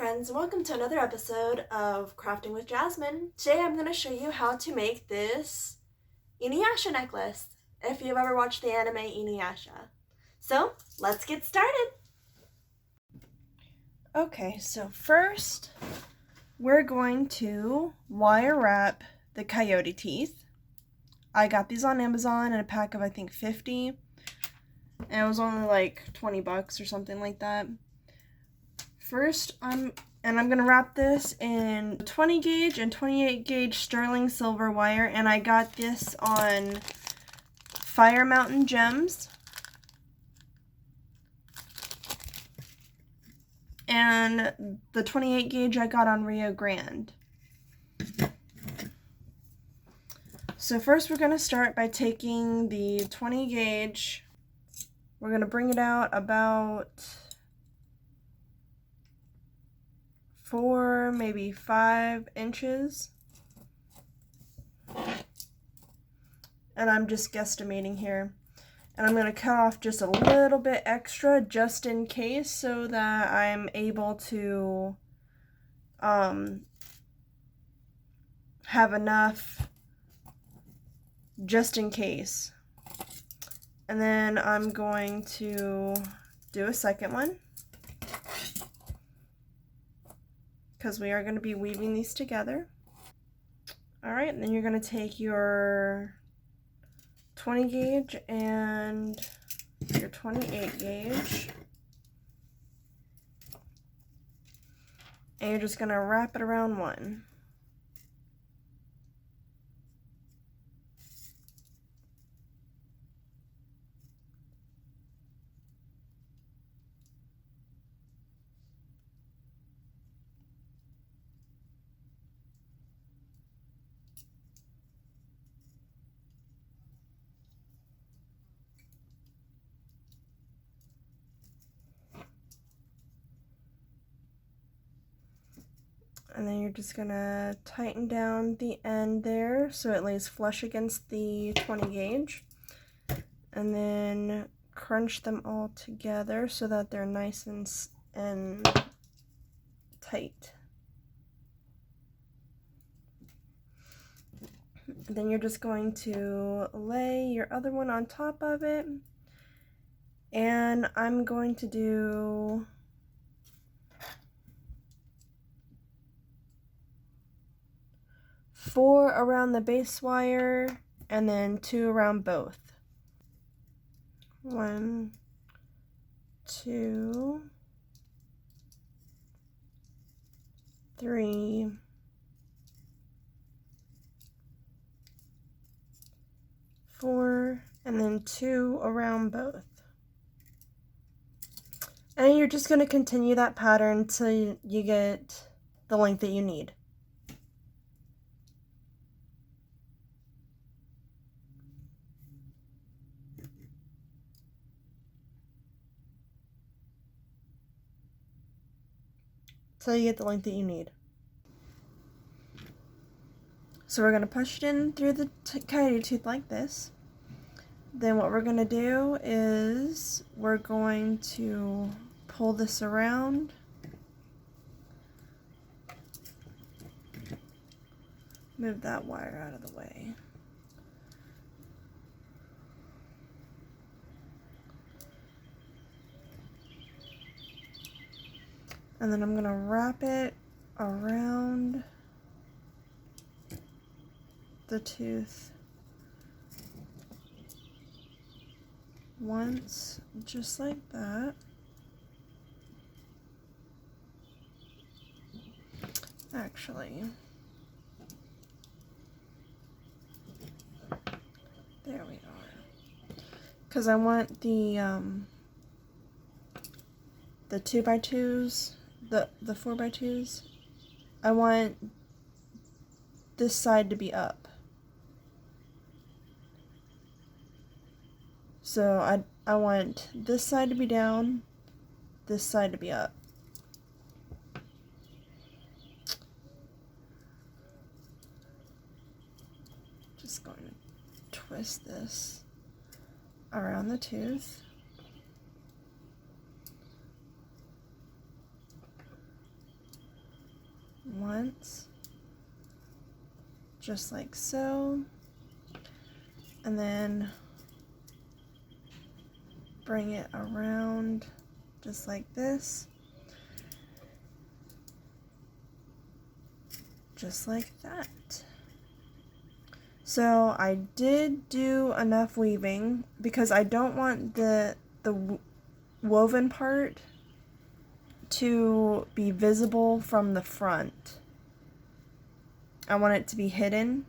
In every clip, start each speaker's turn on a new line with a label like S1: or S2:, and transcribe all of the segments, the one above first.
S1: friends, and welcome to another episode of Crafting with Jasmine. Today I'm going to show you how to make this Inuyasha necklace, if you've ever watched the anime Inuyasha. So, let's get started! Okay, so first we're going to wire wrap the coyote teeth. I got these on Amazon in a pack of I think 50, and it was only like 20 bucks or something like that. First, I'm going to wrap this in 20 gauge and 28 gauge sterling silver wire, and I got this on Fire Mountain Gems. And the 28 gauge I got on Rio Grande. So first we're going to start by taking the 20 gauge. We're going to bring it out about 4, maybe 5 inches. And I'm just guesstimating here. And I'm going to cut off just a little bit extra just in case, so that I'm able to have enough just in case. And then I'm going to do a second one, because we are going to be weaving these together. Alright, and then you're going to take your 20 gauge and your 28 gauge, and you're just going to wrap it around one. And then you're just going to tighten down the end there so it lays flush against the 20 gauge. And then crunch them all together so that they're nice and tight. Then you're just going to lay your other one on top of it. And I'm going to do 4 around the base wire and then 2 around both. 1, 2, 3, 4, and then 2 around both. And you're just going to continue that pattern until you get the length that you need. Till you get the length that you need. So we're going to push it in through the coyote tooth like this. Then what we're going to do is we're going to pull this around. Move that wire out of the way. And then I'm going to wrap it around the tooth once, just like that. Actually, there we are. Because I want the 2x2s, the 4x2s, I want this side to be up. So I want this side to be down, this side to be up. Just going to twist this around the tooth. once, just like so, and then bring it around just like this, just like that. So I did do enough weaving because I don't want the woven part to be visible from the front. I want it to be hidden.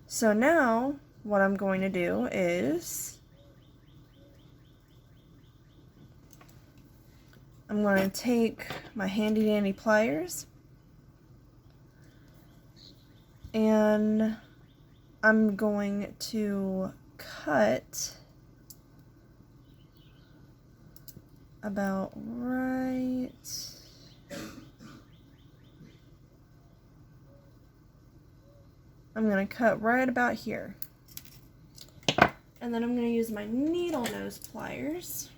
S1: So now what I'm going to do is I'm going to take my handy dandy pliers and I'm going to cut about right I'm going to cut right about here. And then I'm going to use my needle nose pliers.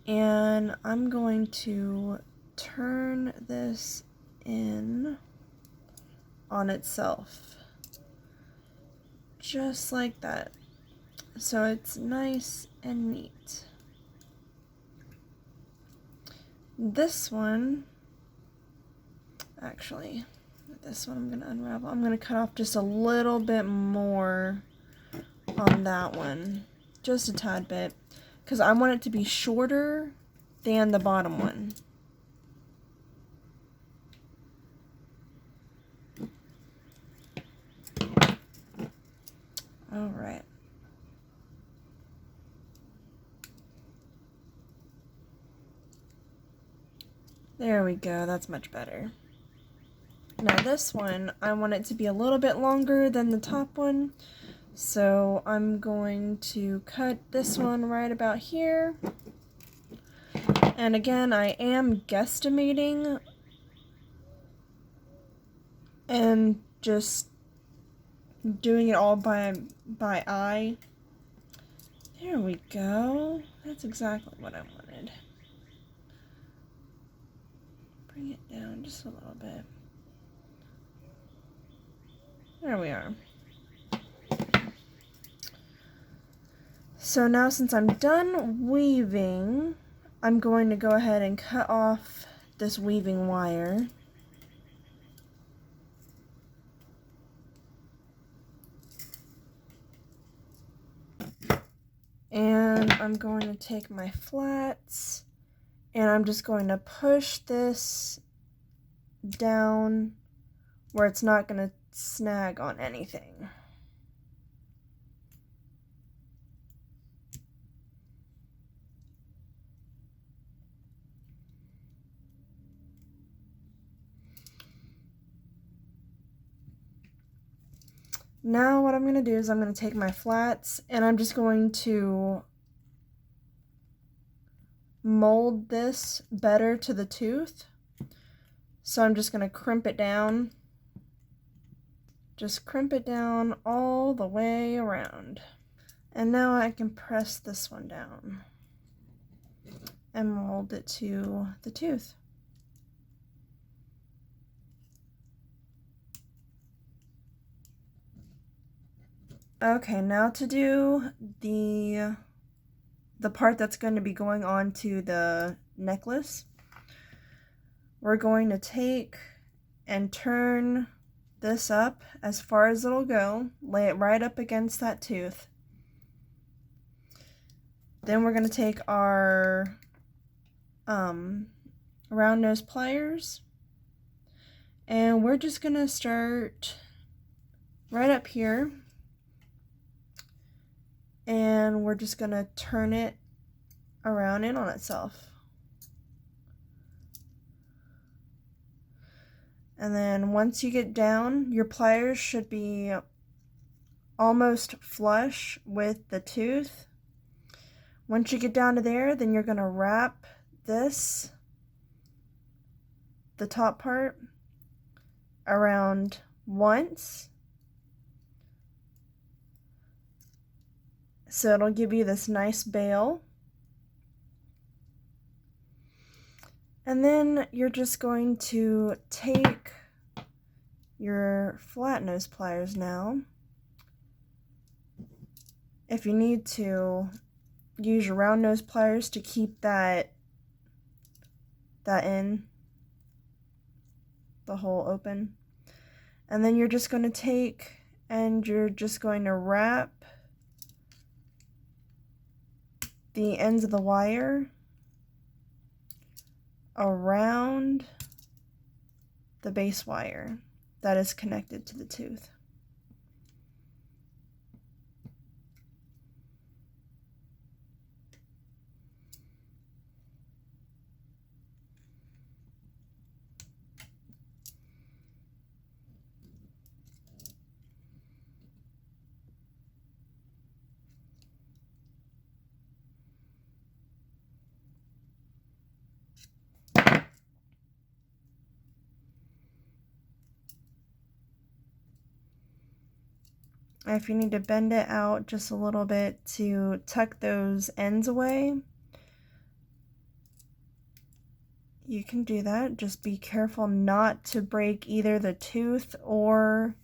S1: And I'm going to turn this in on itself. Just like that. So it's nice and neat. This one, actually, this one I'm going to unravel. I'm going to cut off just a little bit more on that one. Just a tad bit. Because I want it to be shorter than the bottom one. Alright. There we go, that's much better. Now this one, I want it to be a little bit longer than the top one. So I'm going to cut this one right about here. And again, I am guesstimating and just doing it all by eye. There we go. That's exactly what I wanted. Bring it down just a little bit. There we are. So now since I'm done weaving, I'm going to go ahead and cut off this weaving wire. And I'm going to take my flats and I'm just going to push this down where it's not going to snag on anything. Now what I'm going to do is I'm going to take my flats and I'm just going to mold this better to the tooth. So I'm just going to crimp it down. Just crimp it down all the way around. And now I can press this one down and mold it to the tooth. Okay, now to do the part that's going to be going on to the necklace. We're going to take and turn this up as far as it'll go, lay it right up against that tooth. Then we're going to take our round nose pliers and we're just going to start right up here and we're just going to turn it around in on itself. And then once you get down, your pliers should be almost flush with the tooth. Once you get down to there, then you're going to wrap this, the top part, around once. So it'll give you this nice bail. And then you're just going to take your flat nose pliers now. If you need to, use your round nose pliers to keep that in, the hole open. And then you're just going to take and you're just going to wrap the ends of the wire around the base wire that is connected to the tooth. If you need to bend it out just a little bit to tuck those ends away, you can do that. Just be careful not to break either the tooth or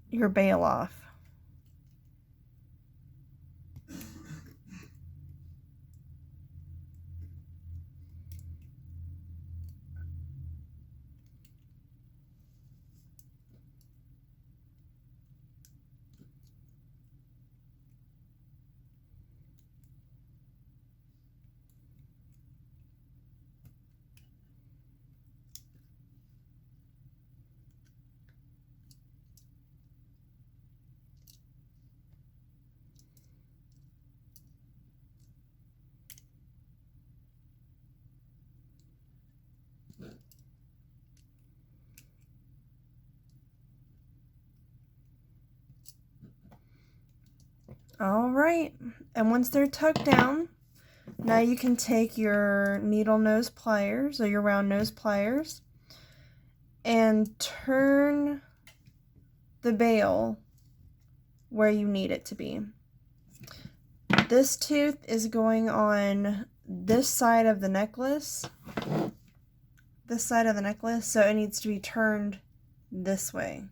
S1: your bail off. All right, and once they're tucked down, now you can take your needle nose pliers or your round nose pliers and turn the bail where you need it to be. This tooth is going on this side of the necklace, so it needs to be turned this way.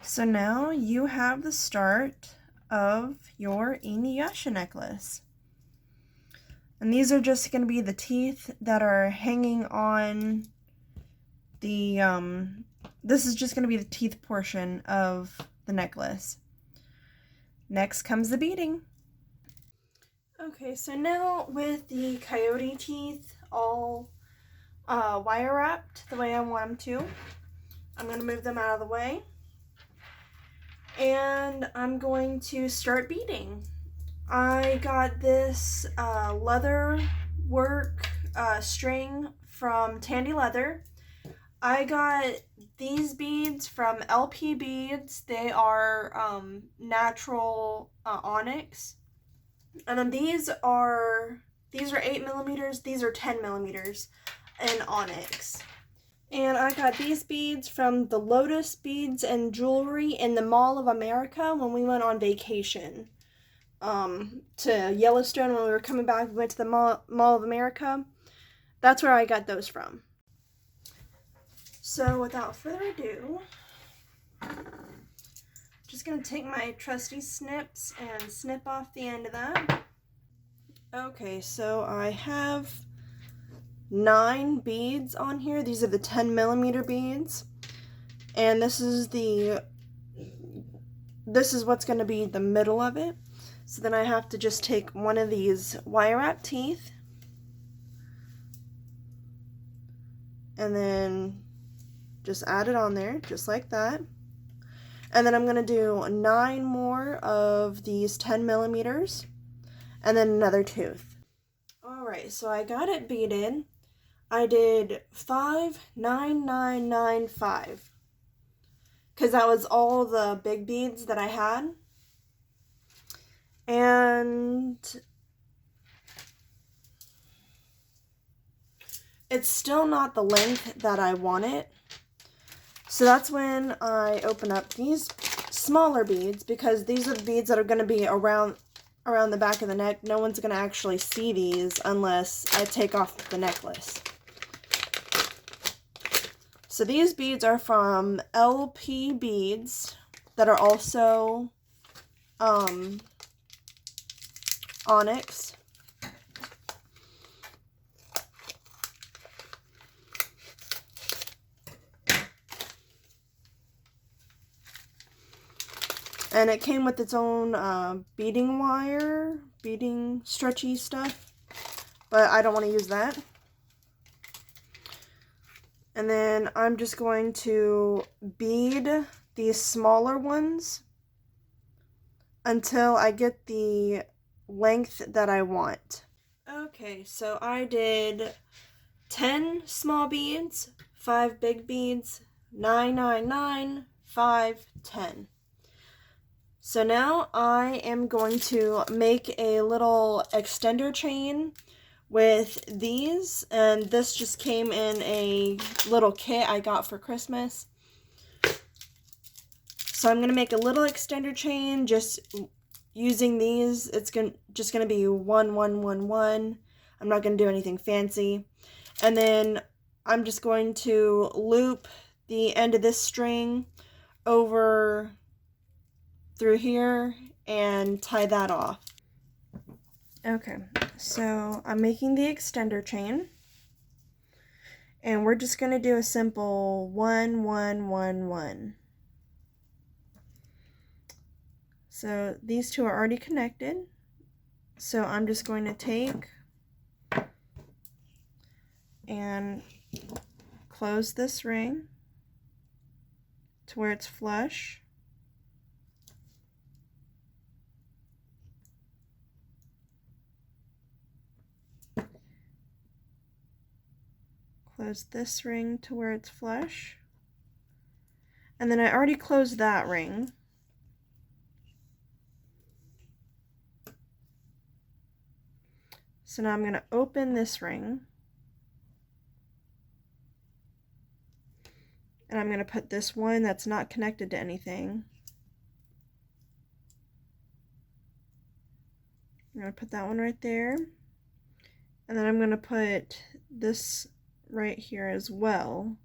S1: So now you have the start of your Inuyasha necklace. And these are just going to be the teeth that are hanging on the, this is just going to be the teeth portion of the necklace. Next comes the beading. Okay, so now with the coyote teeth all wire wrapped the way I want them to, I'm going to move them out of the way. And I'm going to start beading. I got this leather work string from Tandy Leather. I got these beads from LP Beads. They are natural onyx. And then these are 8mm, these are 10mm in onyx. And I got these beads from the Lotus Beads and Jewelry in the Mall of America when we went on vacation to Yellowstone. When we were coming back, we went to the Mall of America. That's where I got those from. So without further ado, I'm just going to take my trusty snips and snip off the end of that. Okay, so I have 9 beads on here. These are the 10mm beads, and this is what's going to be the middle of it. So then I have to just take one of these wire wrap teeth and then just add it on there just like that, and then I'm going to do 9 more of these 10mm and then another tooth. Alright, so I got it beaded. I did 5, 9, 9, 9, 5. Because that was all the big beads that I had. And it's still not the length that I want it. So that's when I open up these smaller beads, because these are the beads that are going to be around the back of the neck. No one's going to actually see these unless I take off the necklace. So these beads are from LP Beads that are also onyx. And it came with its own beading wire, beading stretchy stuff, but I don't want to use that. And then I'm just going to bead these smaller ones until I get the length that I want. Okay, so I did 10 small beads, 5 big beads, 9, 9, 9, 5, 10. So now I am going to make a little extender chain with these, and this just came in a little kit I got for Christmas. So I'm going to make a little extender chain just using these. It's just going to be 1, 1, 1, 1. I'm not going to do anything fancy. And then I'm just going to loop the end of this string over through here and tie that off. Okay, so I'm making the extender chain, and we're just going to do a simple 1, 1, 1, 1. So these two are already connected, so I'm just going to take and close this ring to where it's flush. Close this ring to where it's flush. And then I already closed that ring. So now I'm going to open this ring. And I'm going to put this one that's not connected to anything. I'm going to put that one right there. And then I'm going to put this right here as well.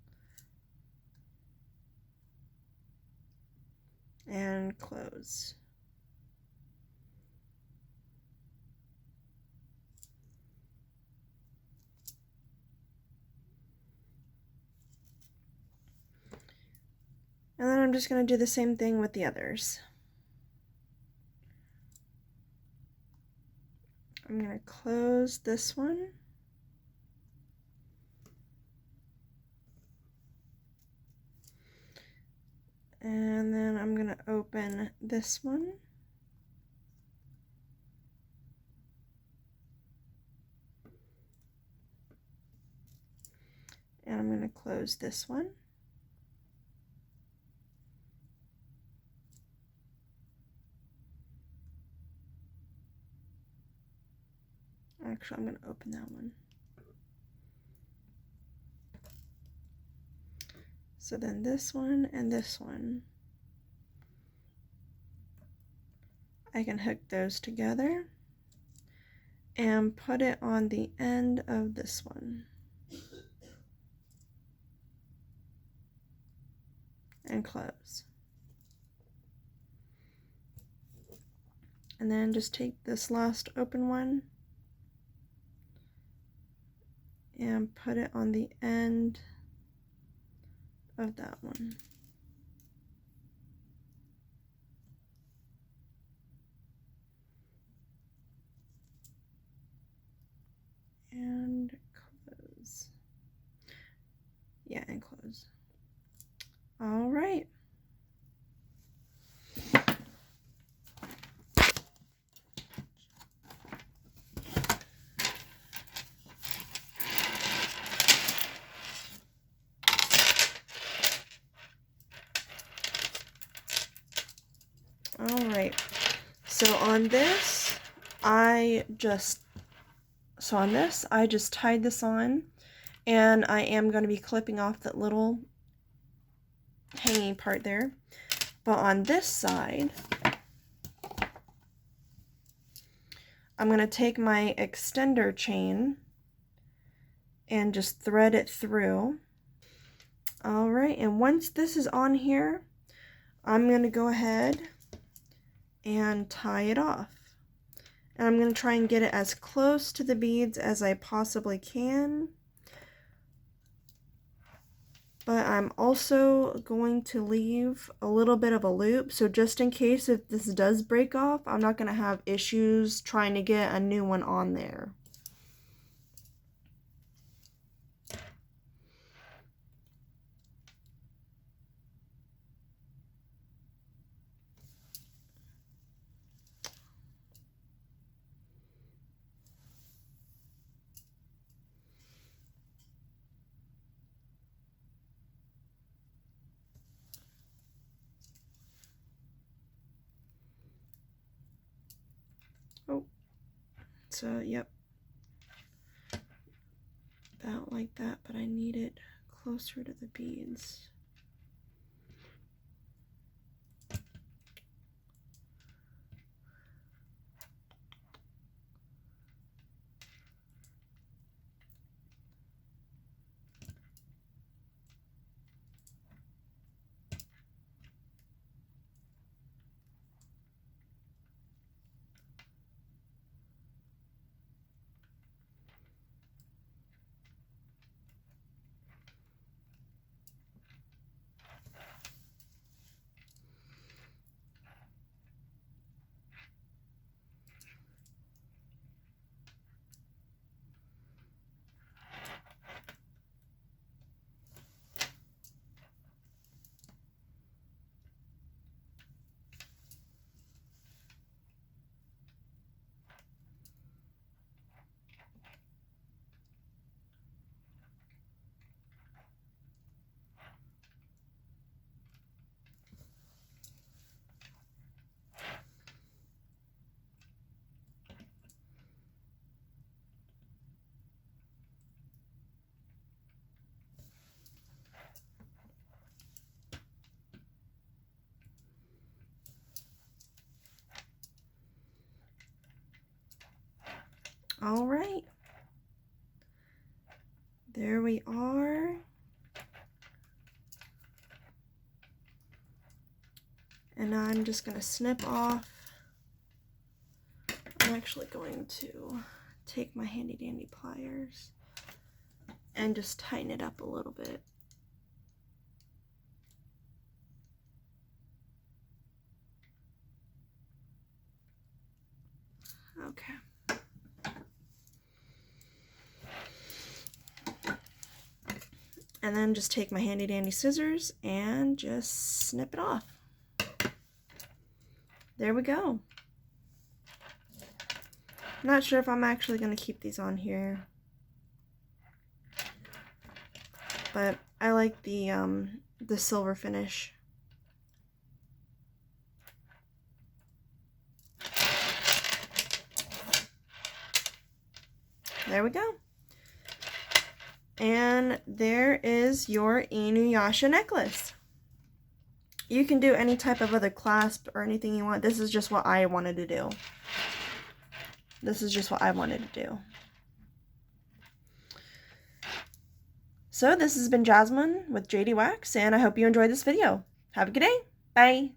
S1: And close. And then I'm just going to do the same thing with the others. I'm going to close this one. And then I'm going to open this one. And I'm going to close this one. Actually, I'm going to open that one. So then this one and this one, I can hook those together and put it on the end of this one. And close. And then just take this last open one and put it on the end of that one. And close. Yeah, and close. All right. Alright, so on this, I just tied this on, and I am going to be clipping off that little hanging part there. But on this side, I'm going to take my extender chain and just thread it through. All right, and once this is on here, I'm going to go ahead and tie it off. And I'm going to try and get it as close to the beads as I possibly can. But I'm also going to leave a little bit of a loop, so just in case if this does break off, I'm not going to have issues trying to get a new one on there. Oh, so yep, about like that, but I need it closer to the beads. All right, there we are. And I'm just going to snip off. I'm actually going to take my handy dandy pliers and just tighten it up a little bit. Okay. And then just take my handy dandy scissors and just snip it off. There we go. I'm not sure if I'm actually going to keep these on here, but I like the silver finish. There we go. And there is your Inuyasha necklace. You can do any type of other clasp or anything you want. This is just what I wanted to do. This is just what I wanted to do. So this has been Jasmine with JD Wax, and I hope you enjoyed this video. Have a good day. Bye.